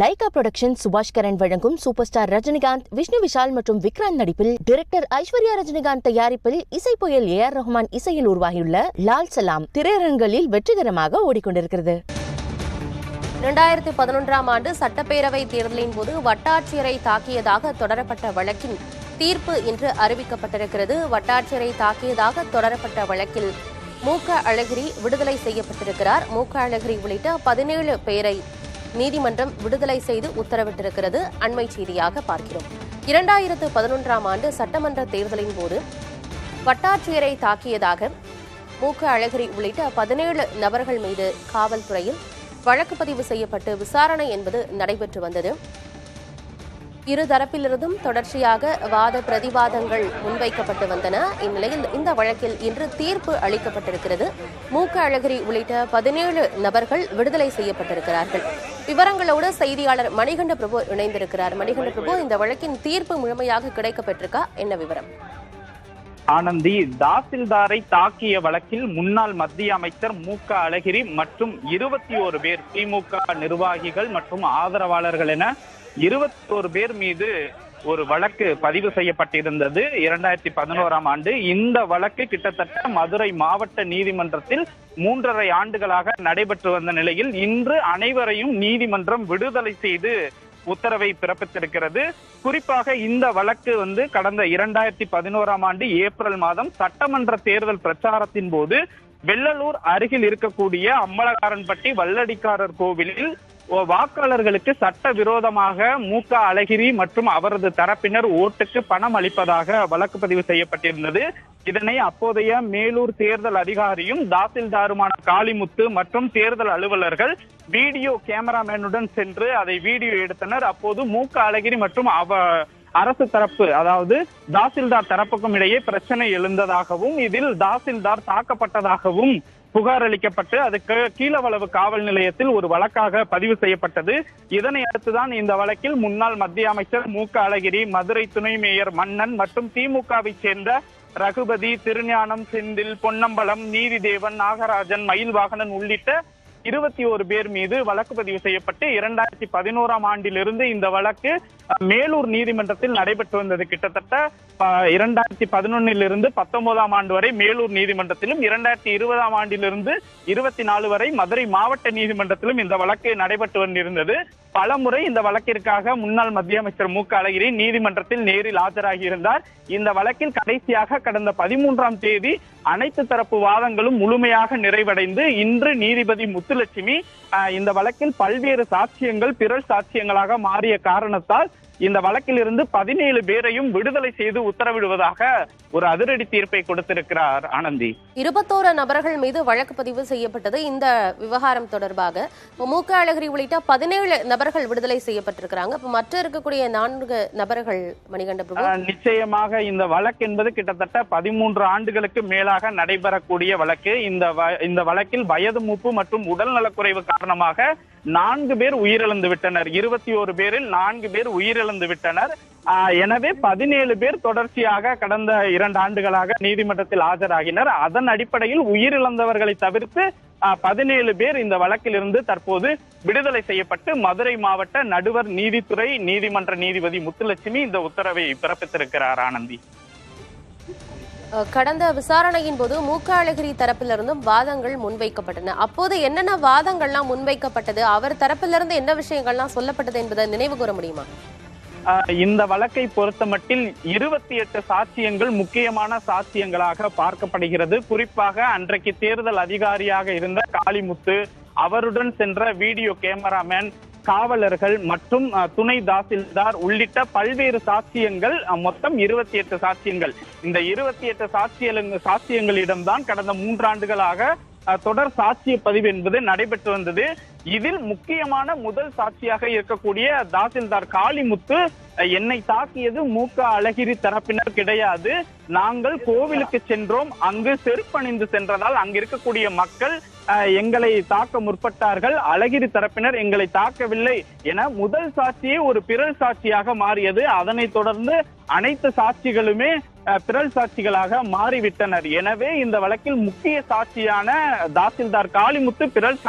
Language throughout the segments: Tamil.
லைகா புரொடக்ஷன் சுபாஷ் கரன் வழங்கும் சூப்பர் ஸ்டார் ரஜினிகாந்த், விஷ்ணு விஷால் மற்றும் விக்ராந்த் நடிப்பில் டைரக்டர் ஐஸ்வர்யா ரஜினிகாந்த் தயாரிப்பில் இசை புயல் ஏஆர் ரஹ்மான் இசையில் உருவாகியுள்ள லால் சலாம் திரையரங்குகளில் வெற்றிகரமாக ஓடிக்கொண்டிருக்கிறது. 2011ஆம் ஆண்டு சட்டப்பேரவை தேர்தலின் போது வட்டாட்சியரை தாக்கியதாக தொடரப்பட்ட வழக்கின் தீர்ப்பு இன்று அறிவிக்கப்பட்டிருக்கிறது. வட்டாட்சியரை தாக்கியதாக தொடரப்பட்ட வழக்கில் அழகிரி விடுதலை செய்யப்பட்டிருக்கிறார். அழகிரி உள்ளிட்ட 17 பேரை நீதிமன்றம் விடுதலை செய்து உத்தரவிட்டிருக்கிறது. அண்மை செய்தியாக பார்க்கிறோம். 2011ஆம் ஆண்டு சட்டமன்ற தேர்தலின் போது வட்டாட்சியரை தாக்கியதாக அழகிரி உள்ளிட்ட 17 நபர்கள் மீது காவல்துறையில் வழக்கு பதிவு செய்யப்பட்டு விசாரணை என்பது நடைபெற்று வந்தது. இருதரப்பிலிருந்தும் தொடர்ச்சியாக வாத பிரதிவாதங்கள் முன்வைக்கப்பட்டு வந்தன. இந்நிலையில் இந்த வழக்கில் இன்று தீர்ப்பு அளிக்கப்பட்டிருக்கிறது. அழகிரி உள்ளிட்ட 17 நபர்கள் விடுதலை செய்யப்பட்டிருக்கிறார்கள். விவரங்களோடு செய்தியாளர் மணிகண்ட பிரபு இணைந்திருக்கிறார். மணிகண்ட பிரபு, இந்த வழக்கின் தீர்ப்பு முழுமையாக கிடைக்கப்பட்டிருக்கா? என்ன விவரம்? ஆனந்தி, தாசில்தாரை தாக்கிய வழக்கில் முன்னாள் மத்திய அமைச்சர் அழகிரி மற்றும் 21 பேர் திமுக நிர்வாகிகள் மற்றும் ஆதரவாளர்கள் என 21 பேர் மீது ஒரு வழக்கு பதிவு செய்யப்பட்டிருந்தது 2011ஆம் ஆண்டு. இந்த வழக்கு கிட்டத்தட்ட மதுரை மாவட்ட நீதிமன்றத்தில் 3.5 ஆண்டுகளாக நடைபெற்று வந்த நிலையில் இன்று அனைவரையும் நீதிமன்றம் விடுதலை செய்து உத்தரவை பிறப்பித்திருக்கிறது. குறிப்பாக இந்த வழக்கு கடந்த 2011ஆம் ஆண்டு ஏப்ரல் மாதம் சட்டமன்ற தேர்தல் பிரச்சாரத்தின் போது வெள்ளலூர் அருகில் இருக்கக்கூடிய அம்பலகாரன்பட்டி வல்லடிக்காரர் கோவிலில் வாக்காளர்களுக்கு சட்ட விரோதமாக அழகிரி மற்றும் அவரது தரப்பினர் ஓட்டுக்கு பணம் அளிப்பதாக வழக்கு பதிவு செய்யப்பட்டிருந்தது. இதனை அப்போதைய மேலூர் தேர்தல் அதிகாரியும் தாசில்தாருமான காளிமுத்து மற்றும் தேர்தல் அலுவலர்கள் வீடியோ கேமராமேனுடன் சென்று அதை வீடியோ எடுத்தனர். அப்போது அழகிரி மற்றும் அரசு தரப்பு, அதாவது தாசில்தார் தரப்புக்கும் இடையே பிரச்சனை எழுந்ததாகவும் இதில் தாசில்தார் தாக்கப்பட்டதாகவும் புகார் அளிக்கப்பட்டு அதுக்கு கீழவளவு காவல் நிலையத்தில் ஒரு வழக்காக பதிவு செய்யப்பட்டது. இதனை அடுத்துதான் இந்த வழக்கில் முன்னாள் மத்திய அமைச்சர் அழகிரி, மதுரை துணை மேயர் மன்னன் மற்றும் திமுகவை சேர்ந்த ரகுபதி, திருஞானம், செந்தில், பொன்னம்பலம், நீதிதேவன், நாகராஜன், மயில்வாகனன் உள்ளிட்ட 21 பேர் மீது வழக்கு பதிவு செய்யப்பட்டு 2011ஆம் ஆண்டிலிருந்து இந்த வழக்கு மேலூர் நீதிமன்றத்தில் நடைபெற்று வந்தது. கிட்டத்தட்ட 2011 19ஆம் ஆண்டு வரை மேலூர் நீதிமன்றத்திலும் 2020ஆம் ஆண்டிலிருந்து 24 வரை மதுரை மாவட்ட நீதிமன்றத்திலும் இந்த வழக்கு நடைபெற்று வந்திருந்தது. பலமுறை இந்த வழக்கிற்காக முன்னாள் மத்திய அமைச்சர் அழகிரி நீதிமன்றத்தில் நேரில் ஆஜராகியிருந்தார். இந்த வழக்கில் கடைசியாக கடந்த 13ஆம் தேதி அனைத்து தரப்பு வாதங்களும் முழுமையாக நிறைவடைந்து இன்று நீதிபதி முத்துலட்சுமி இந்த வழக்கில் பல்வேறு சாட்சியங்கள் பிறல் சாட்சியங்களாக மாறிய காரணத்தால் இந்த வழக்கில் இருந்து 17 பேரையும் விடுதலை செய்து உத்தரவிடுவதாக ஒரு அதிரடி தீர்ப்பை கொடுத்திருக்கிறார். ஆனந்தி, 21 நபர்கள் மீது வழக்கு பதிவு செய்யப்பட்டது. இந்த விவகாரம் தொடர்பாக அழகிரி உள்ளிட்ட 17 நபர்கள் விடுதலை செய்யப்பட்டிருக்கிறாங்க. மற்ற இருக்கக்கூடிய 4 நபர்கள் மணிகண்ட பிரபு, நிச்சயமாக இந்த வழக்கு என்பது கிட்டத்தட்ட 13 ஆண்டுகளுக்கு மேலாக நடைபெறக்கூடிய வழக்கு. இந்த வழக்கில் வயது மூப்பு மற்றும் உடல் நலக்குறைவு காரணமாக 4 பேர் உயிரிழந்து விட்டனர். 21 பேரில் 4 பேர் உயிரிழந்து விட்டனர். எனவே 17 பேர் தொடர்ச்சியாக கடந்த 2 ஆண்டுகளாக நீதிமன்றத்தில் ஆஜராகினர். அதன் அடிப்படையில் உயிரிழந்தவர்களை தவிர்த்து 17 பேர் இந்த வழக்கில் இருந்து தற்போது விடுதலை செய்யப்பட்டு மதுரை மாவட்ட நடுவர் நீதித்துறை நீதிமன்ற நீதிபதி முத்துலட்சுமி இந்த உத்தரவை பிறப்பித்திருக்கிறார். ஆனந்தி, கடந்த விசாரணையின் போது அழகிரி தரப்பிலிருந்தும் வாதங்கள் முன்வைக்கப்பட்டன. அப்போது என்னென்ன வாதங்கள்லாம் முன்வைக்கப்பட்டது, அவர் தரப்பிலிருந்து என்ன விஷயங்கள்லாம் சொல்லப்பட்டது என்பதை நினைவு கூற முடியுமா? இந்த வழக்கை பொறுத்தமட்டில் 28 சாட்சியங்கள் முக்கியமான சாட்சியங்களாக பார்க்கப்படுகிறது. குறிப்பாக அன்றைக்கு தேர்தல் அதிகாரியாக இருந்த காளிமுத்து, அவருடன் சென்ற வீடியோ கேமராமேன், காவலர்கள் மற்றும் துணை தாசில்தார் உள்ளிட்ட பல்வேறு சாட்சியங்கள், மொத்தம் 28 சாட்சியங்கள். இந்த 28 சாட்சியங்களிடம்தான் கடந்த 3 ஆண்டுகளாக தொடர் சாட்சிய பதிவு என்பது நடைபெற்று வந்தது. இதில் முக்கியமான முதல் சாட்சியாக இருக்கக்கூடிய தாசில்தார் காளிமுத்து, என்னை தாக்கியது அழகிரி தரப்பினர் கிடையாது, நாங்கள் கோவிலுக்கு சென்றோம், அங்கு செருப்பணிந்து சென்றதால் அங்கு இருக்கக்கூடிய மக்கள் எங்களை தாக்க முற்பட்டார்கள், அழகிரி தரப்பினர் எங்களை தாக்கவில்லை என முதல் சாட்சியே ஒரு பிறல் சாட்சியாக மாறியது. அதனைத் தொடர்ந்து அனைத்து சாட்சிகளுமே பிறல் சாட்சிகளாக மாறிவிட்டனர். எனவே இந்த வழக்கில் முக்கிய சாட்சியான தாசில்தார் காளிமுத்து பிறல்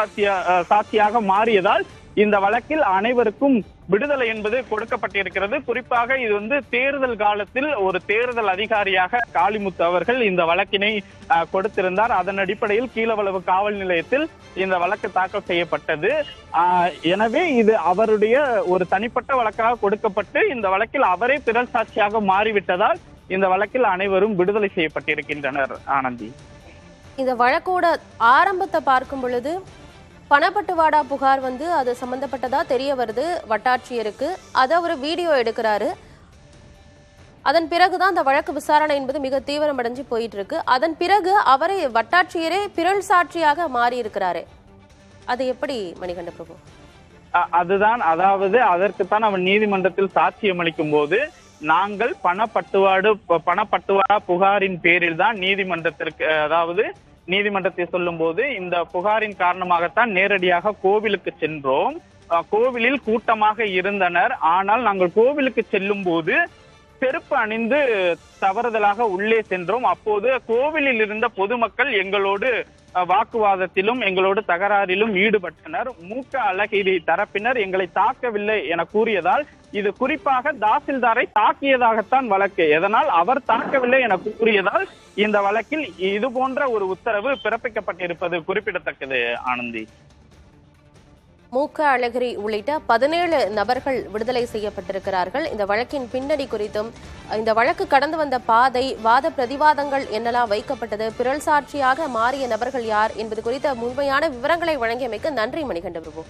சாட்சியாக மாறியதால் இந்த வழக்கில் அனைவருக்கும் விடுதலை என்பது கொடுக்கப்பட்டிருக்கிறது. குறிப்பாக இது தேர்தல் காலத்தில் ஒரு தேர்தல் அதிகாரியாக காளிமுத்து அவர்கள் இந்த வழக்கினை கொடுத்திருந்தார். அதன் அடிப்படையில் கீழவளவு காவல் நிலையத்தில் இந்த வழக்கு தாக்கல் செய்யப்பட்டது. எனவே இது அவருடைய ஒரு தனிப்பட்ட வழக்காக கொடுக்கப்பட்டு இந்த வழக்கில் அவரே பிறல் சாட்சியாக மாறிவிட்டதால் இந்த வழக்கில் அனைவரும் விடுதலை செய்யப்பட்டிருக்கின்றனர். ஆனந்தி, இந்த வழக்கோட ஆரம்பத்தை பார்க்கும் பொழுது பணப்பட்டுவாடா புகார் அது சம்பந்தப்பட்டதா தெரிய வருது வட்டாட்சியருக்கு. அதை அவர் வீடியோ எடுக்கிறாரு. அதன் பிறகுதான் அந்த வழக்கு விசாரணை என்பது மிக தீவிரமடைஞ்சு போயிட்டு இருக்கு. அதன் பிறகு அவரை வட்டாட்சியரே பிறல் சாட்சியாக மாறி இருக்கிறாரு. அது எப்படி மணிகண்ட பிரபு? அதுதான், அதாவது அதற்குத்தான் அவர் நீதிமன்றத்தில் சாட்சியம் அளிக்கும் போது நாங்கள் பணப்பட்டுவாடா புகாரின் பேரில் தான் நீதிமன்றத்திற்கு, அதாவது நீதிமன்றத்தை சொல்லும் போது இந்த புகாரின் காரணமாகத்தான் நேரடியாக கோவிலுக்கு சென்றோம். கோவிலில் கூட்டமாக இருந்தனர். ஆனால் நாங்கள் கோவிலுக்கு செல்லும் போது செருப்பு அணிந்து தவறுதலாக உள்ளே சென்றோம். அப்போது கோவிலில் இருந்த பொதுமக்கள் எங்களோடு வாக்குவாதத்திலும் எங்களோடு தகராறிலும் ஈடுபட்டனர். மூக்க அழகிரி தரப்பினர் எங்களை தாக்கவில்லை என கூறியதால் இது குறிப்பாக தாசில்தாரை தாக்கியதாகத்தான் வழக்கு. எதனால் அவர் தாக்கவில்லை என கூறியதால் இந்த வழக்கில் இது போன்ற ஒரு உத்தரவு பிறப்பிக்கப்பட்டிருப்பது குறிப்பிடத்தக்கது. ஆனந்தி, மூக்க அழகிரி உள்ளிட்ட 17 நபர்கள் விடுதலை செய்யப்பட்டிருக்கிறார்கள். இந்த வழக்கின் பின்னணி குறித்தும் இந்த வழக்கு கடந்து வந்த பாதை, வாத பிரதிவாதங்கள் என்னெல்லாம் வைக்கப்பட்டது, பிறல் சாட்சியாக மாறிய நபர்கள் யார் என்பது குறித்த முழுமையான விவரங்களை வழங்கியமைக்கு நன்றி மணிகண்ட பிரபு.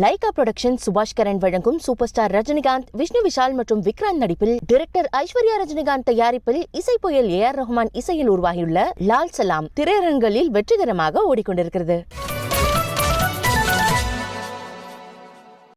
லைகா புரொடக்ஷன் சுபாஷ் கரன் வழங்கும் சூப்பர் ஸ்டார் ரஜினிகாந்த், விஷ்ணு விஷால் மற்றும் விக்ராந்த் நடிப்பில் டைரக்டர் ஐஸ்வர்யா ரஜினிகாந்த் தயாரிப்பில் இசை புயல் AR ரஹ்மான் இசையில் உருவாகியுள்ள லால் சலாம் திரையரங்குகளில் வெற்றிகரமாக ஓடிக்கொண்டிருக்கிறது.